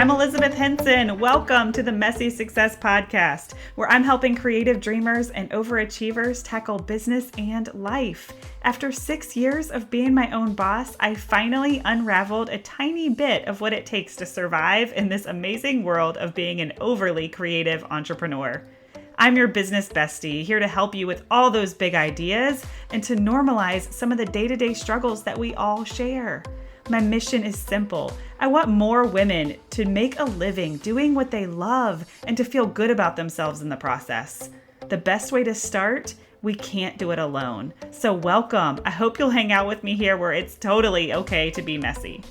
I'm Elizabeth Henson. Welcome to the Messy Success Podcast, where I'm helping creative dreamers and overachievers tackle business and life. After 6 years of being my own boss, I finally unraveled a tiny bit of what it takes to survive in this amazing world of being an overly creative entrepreneur. I'm your business bestie, here to help you with all those big ideas and to normalize some of the day-to-day struggles that we all share. My mission is simple. I want more women to make a living doing what they love and to feel good about themselves in the process. The best way to start? We can't do it alone. So welcome. I hope you'll hang out with me here where it's totally okay to be messy.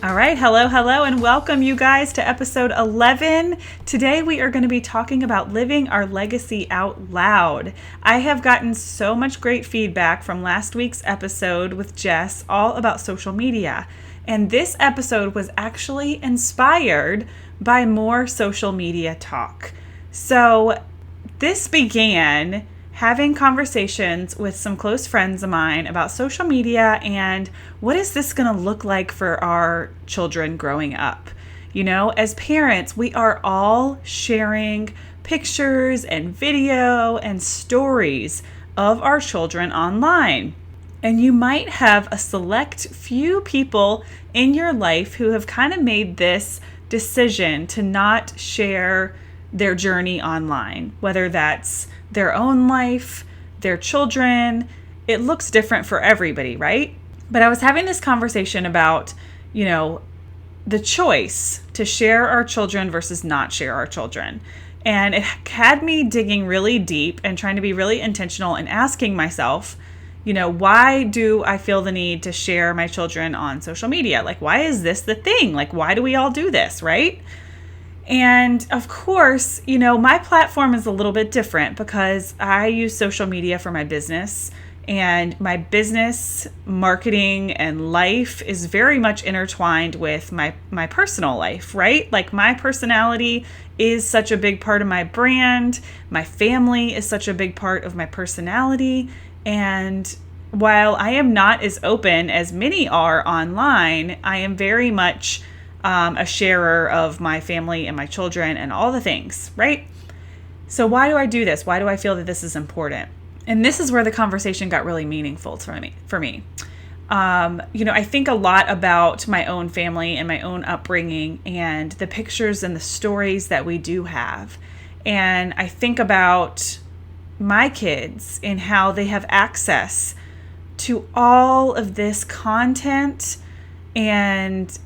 All right, hello, and welcome you guys to episode 11. Today we are going to be talking about living our legacy out loud. I have gotten so much great feedback from last week's episode with Jess all about social media. And this episode was actually inspired by more social media talk. So this began having conversations with some close friends of mine about social media and what is this going to look like for our children growing up. You know, as parents, we are all sharing pictures and video and stories of our children online. And you might have a select few people in your life who have kind of made this decision to not share their journey online, whether that's their own life, their children. It looks different for everybody, right? But I was having this conversation about, the choice to share our children versus not share our children. And it had me digging really deep and trying to be really intentional and asking myself, why do I feel the need to share my children on social media? Like, why is this the thing? Like, why do we all do this, right? And of course, my platform is a little bit different because I use social media for my business, and my business marketing and life is very much intertwined with my personal life, right? Like, my personality is such a big part of my brand. My family is such a big part of my personality. And while I am not as open as many are online, I am very much a sharer of my family and my children and all the things, right? So why do I do this? Why do I feel that this is important? And this is where the conversation got really meaningful for me. I think a lot about my own family and my own upbringing and the pictures and the stories that we do have. And I think about my kids and how they have access to all of this content and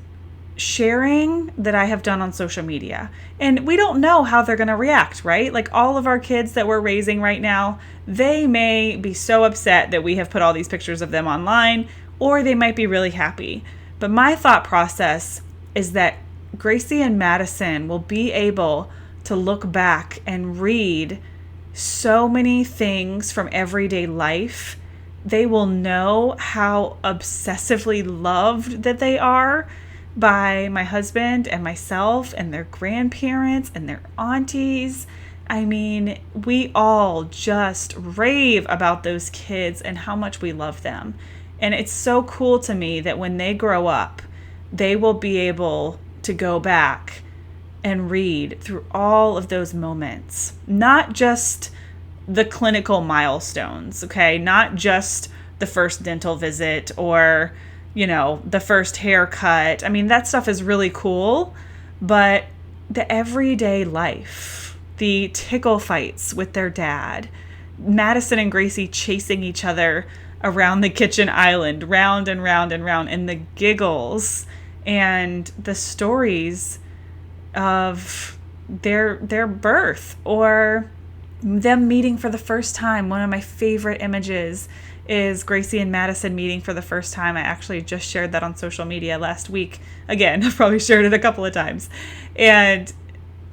sharing that I have done on social media. And we don't know how they're going to react, right? Like, all of our kids that we're raising right now, they may be so upset that we have put all these pictures of them online, or they might be really happy. But my thought process is that Gracie and Madison will be able to look back and read so many things from everyday life. They will know how obsessively loved that they are by my husband and myself and their grandparents and their aunties. I mean, we all just rave about those kids and how much we love them. And it's so cool to me that when they grow up, they will be able to go back and read through all of those moments, not just the clinical milestones, okay? Not just the first dental visit or the first haircut. I mean, that stuff is really cool, but the everyday life, the tickle fights with their dad, Madison and Gracie chasing each other around the kitchen island, round and round and round, and the giggles and the stories of their birth or them meeting for the first time. One of my favorite images is Gracie and Madison meeting for the first time. I actually just shared that on social media last week. Again, I've probably shared it a couple of times. And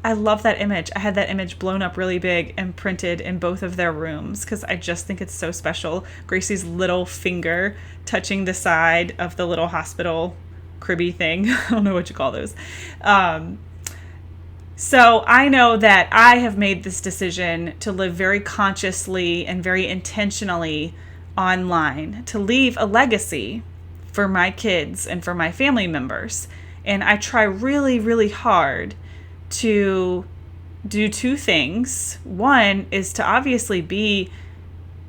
I love that image. I had that image blown up really big and printed in both of their rooms because I just think it's so special. Gracie's little finger touching the side of the little hospital cribby thing. I don't know what you call those. So I know that I have made this decision to live very consciously and very intentionally online, to leave a legacy for my kids and for my family members. And I try really, really hard to do two things. One is to obviously be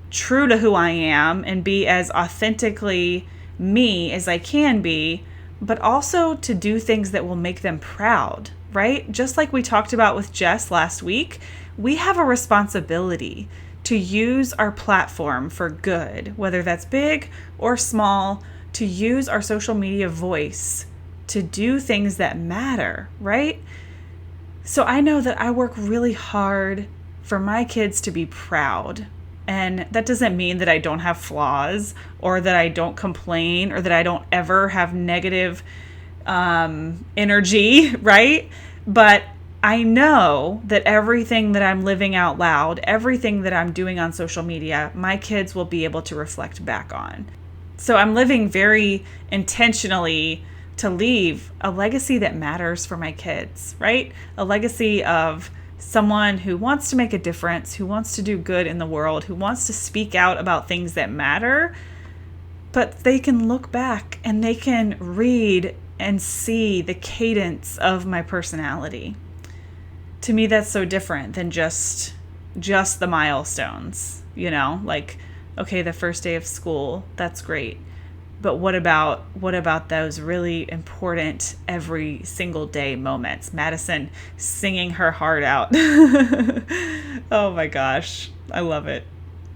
true to who I am and be as authentically me as I can be, but also to do things that will make them proud, right? Just like we talked about with Jess last week, we have a responsibility to use our platform for good, whether that's big or small, to use our social media voice to do things that matter, right? So I know that I work really hard for my kids to be proud. And that doesn't mean that I don't have flaws or that I don't complain or that I don't ever have negative energy, right? But I know that everything that I'm living out loud, everything that I'm doing on social media, my kids will be able to reflect back on. So I'm living very intentionally to leave a legacy that matters for my kids, right? A legacy of someone who wants to make a difference, who wants to do good in the world, who wants to speak out about things that matter, but they can look back and they can read and see the cadence of my personality. To me, that's so different than just the milestones, like, okay, the first day of school, that's great. But what about those really important every single day moments? Madison singing her heart out. Oh my gosh, I love it.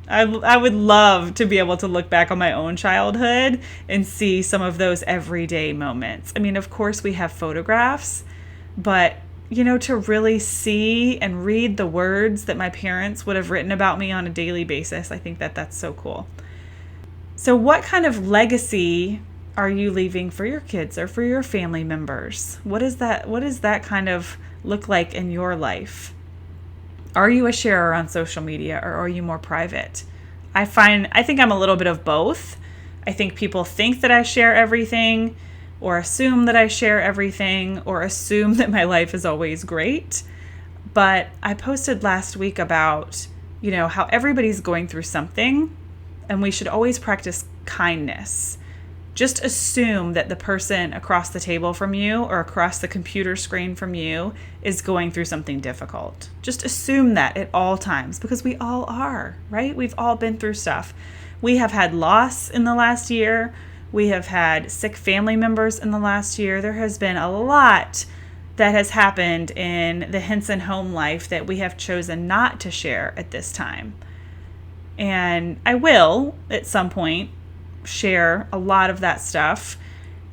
I would love to be able to look back on my own childhood and see some of those everyday moments. I mean, of course we have photographs, but to really see and read the words that my parents would have written about me on a daily basis, I think that that's so cool. So what kind of legacy are you leaving for your kids or for your family members? What does that kind of look like in your life? Are you a sharer on social media or are you more private? I think I'm a little bit of both. I think people think that I share everything or assume that I share everything or assume that my life is always great. But I posted last week about, how everybody's going through something. And we should always practice kindness. Just assume that the person across the table from you or across the computer screen from you is going through something difficult. Just assume that at all times because we all are, right? We've all been through stuff. We have had loss in the last year. We have had sick family members in the last year. There has been a lot that has happened in the Henson home life that we have chosen not to share at this time. And I will, at some point, share a lot of that stuff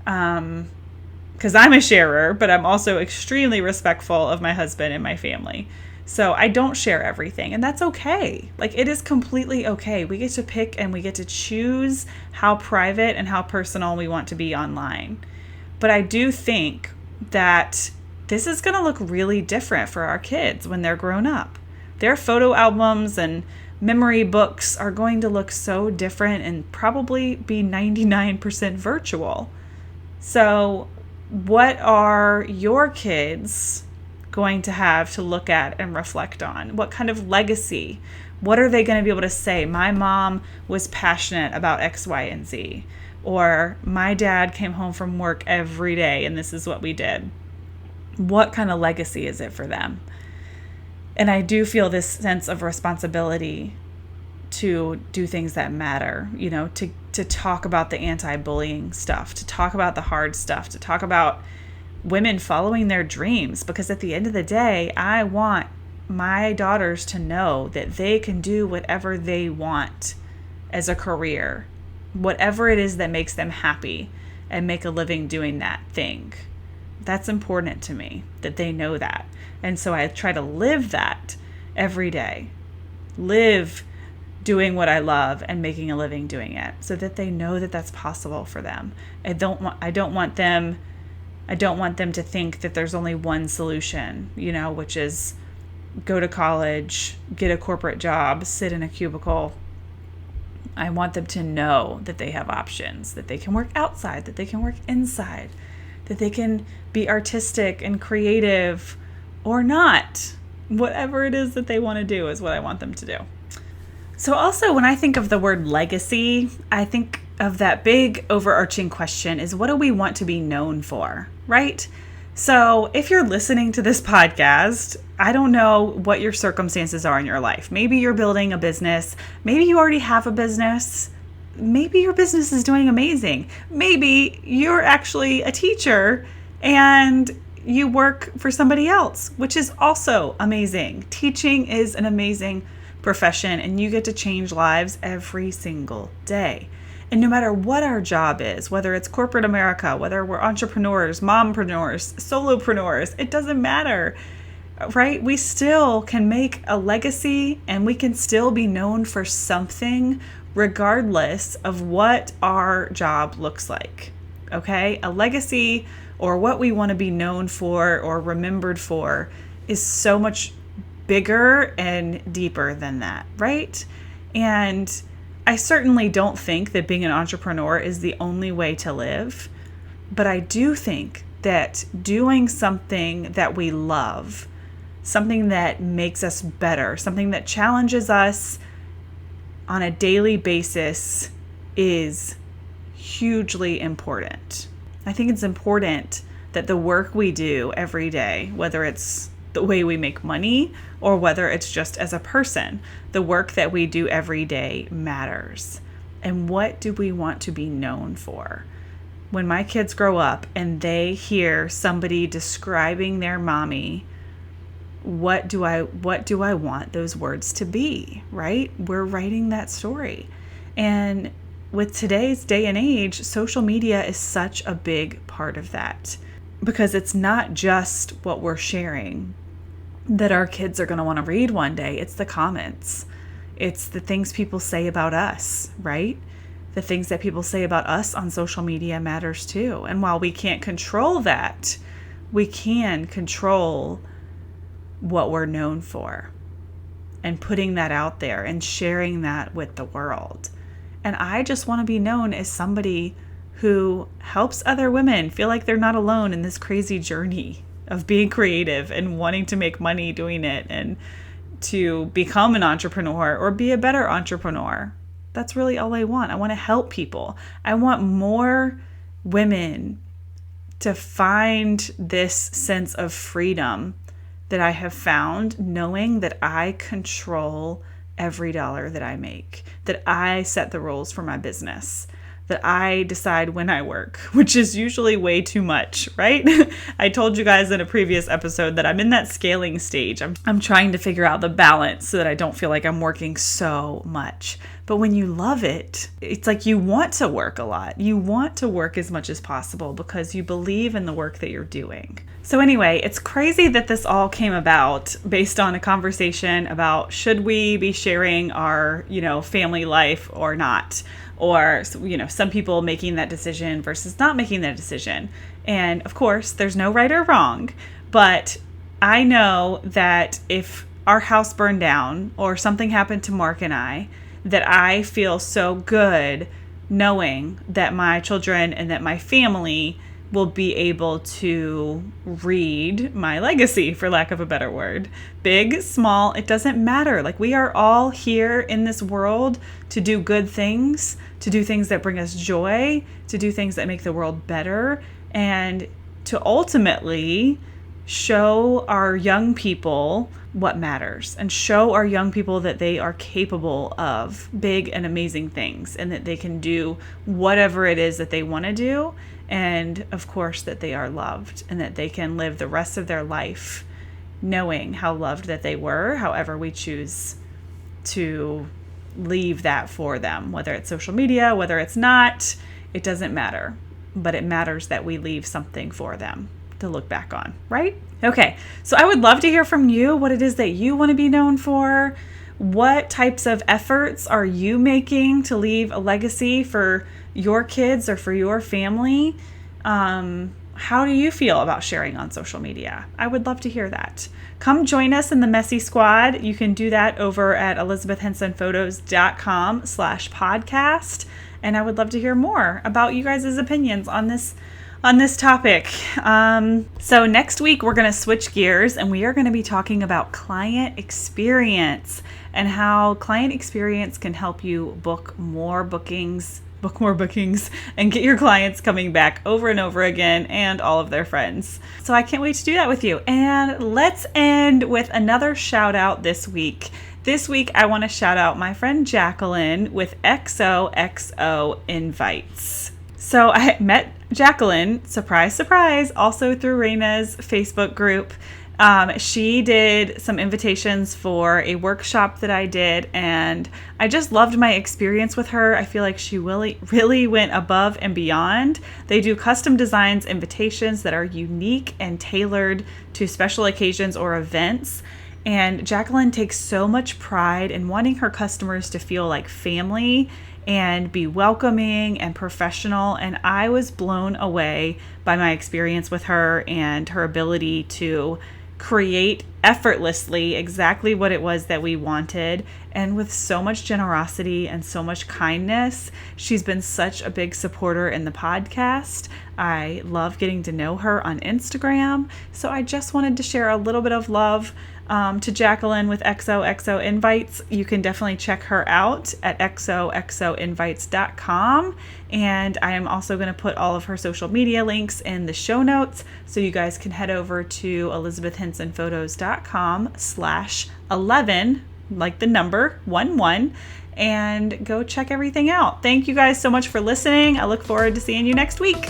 because I'm a sharer, but I'm also extremely respectful of my husband and my family. So I don't share everything, and that's okay. Like, it is completely okay. We get to pick and we get to choose how private and how personal we want to be online. But I do think that this is going to look really different for our kids when they're grown up. Their photo albums and memory books are going to look so different and probably be 99% virtual. So what are your kids going to have to look at and reflect on? What kind of legacy? What are they going to be able to say? My mom was passionate about X, Y, and Z. Or my dad came home from work every day and this is what we did. What kind of legacy is it for them? And I do feel this sense of responsibility to do things that matter, to talk about the anti-bullying stuff, to talk about the hard stuff, to talk about women following their dreams. Because at the end of the day, I want my daughters to know that they can do whatever they want as a career, whatever it is that makes them happy and make a living doing that thing. That's important to me, that they know that. And so I try to live that every day. Live doing what I love and making a living doing it so that they know that that's possible for them. I don't want them to think that there's only one solution, which is go to college, get a corporate job, sit in a cubicle. I want them to know that they have options, that they can work outside, that they can work inside, that they can be artistic and creative or not. Whatever it is that they want to do is what I want them to do. So also, when I think of the word legacy, I think of that big overarching question is, what do we want to be known for, right? So if you're listening to this podcast, I don't know what your circumstances are in your life. Maybe you're building a business. Maybe you already have a business. Maybe your business is doing amazing. Maybe you're actually a teacher and you work for somebody else, which is also amazing. Teaching is an amazing profession, and you get to change lives every single day. And no matter what our job is, whether it's corporate America, whether we're entrepreneurs, mompreneurs, solopreneurs, it doesn't matter, right? We still can make a legacy, and we can still be known for something regardless of what our job looks like, okay? A legacy, or what we want to be known for or remembered for, is so much bigger and deeper than that, right? And I certainly don't think that being an entrepreneur is the only way to live, but I do think that doing something that we love, something that makes us better, something that challenges us on a daily basis, is hugely important. I think it's important that the work we do every day, whether it's the way we make money or whether it's just as a person, the work that we do every day matters. And what do we want to be known for? When my kids grow up and they hear somebody describing their mommy, what do I want those words to be, right? We're writing that story. And with today's day and age, social media is such a big part of that, because it's not just what we're sharing that our kids are going to want to read one day. It's the comments. It's the things people say about us, right? The things that people say about us on social media matters too. And while we can't control that, we can control what we're known for and putting that out there and sharing that with the world. And I just want to be known as somebody who helps other women feel like they're not alone in this crazy journey of being creative and wanting to make money doing it and to become an entrepreneur or be a better entrepreneur. That's really all I want. I want to help people. I want more women to find this sense of freedom that I have found, knowing that I control every dollar that I make, that I set the rules for my business, that I decide when I work, which is usually way too much, right? I told you guys in a previous episode that I'm in that scaling stage. I'm trying to figure out the balance so that I don't feel like I'm working so much. But when you love it, it's like you want to work a lot. You want to work as much as possible because you believe in the work that you're doing. So anyway, it's crazy that this all came about based on a conversation about should we be sharing our, family life or not? Or, some people making that decision versus not making that decision. And of course, there's no right or wrong, but I know that if our house burned down or something happened to Mark and I, that I feel so good knowing that my children and that my family will be able to read my legacy, for lack of a better word. Big, small, it doesn't matter. Like, we are all here in this world to do good things, to do things that bring us joy, to do things that make the world better, and to ultimately show our young people what matters and show our young people that they are capable of big and amazing things and that they can do whatever it is that they want to do. And of course, that they are loved and that they can live the rest of their life knowing how loved that they were, however we choose to leave that for them, whether it's social media, whether it's not, it doesn't matter. But it matters that we leave something for them to look back on, right? Okay, so I would love to hear from you what it is that you want to be known for. What types of efforts are you making to leave a legacy for your kids or for your family? How do you feel about sharing on social media? I would love to hear that. Come join us in the Messy Squad. You can do that over at elizabethhensonphotos.com/podcast. And I would love to hear more about you guys' opinions on this on this topic. So next week we're going to switch gears and we are going to be talking about client experience and how client experience can help you book more bookings, and get your clients coming back over and over again and all of their friends. So I can't wait to do that with you. And let's end with another shout out this week. This week, I want to shout out my friend Jacqueline with XOXO Invites. So I met Jacqueline, surprise, surprise, also through Raina's Facebook group. She did some invitations for a workshop that I did, and I just loved my experience with her. I feel like she really went above and beyond. They do custom designs invitations that are unique and tailored to special occasions or events. And Jacqueline takes so much pride in wanting her customers to feel like family and be welcoming and professional. And I was blown away by my experience with her and her ability to create effortlessly exactly what it was that we wanted, and with so much generosity and so much kindness. She's been such a big supporter in the podcast. I love getting to know her on Instagram, so I just wanted to share a little bit of love to Jacqueline with XOXO Invites. You can definitely check her out at xoxoinvites.com. And I am also going to put all of her social media links in the show notes, so you guys can head over to elizabethhensonphotos.com/11, like the number 11, and go check everything out. Thank you guys so much for listening. I look forward to seeing you next week.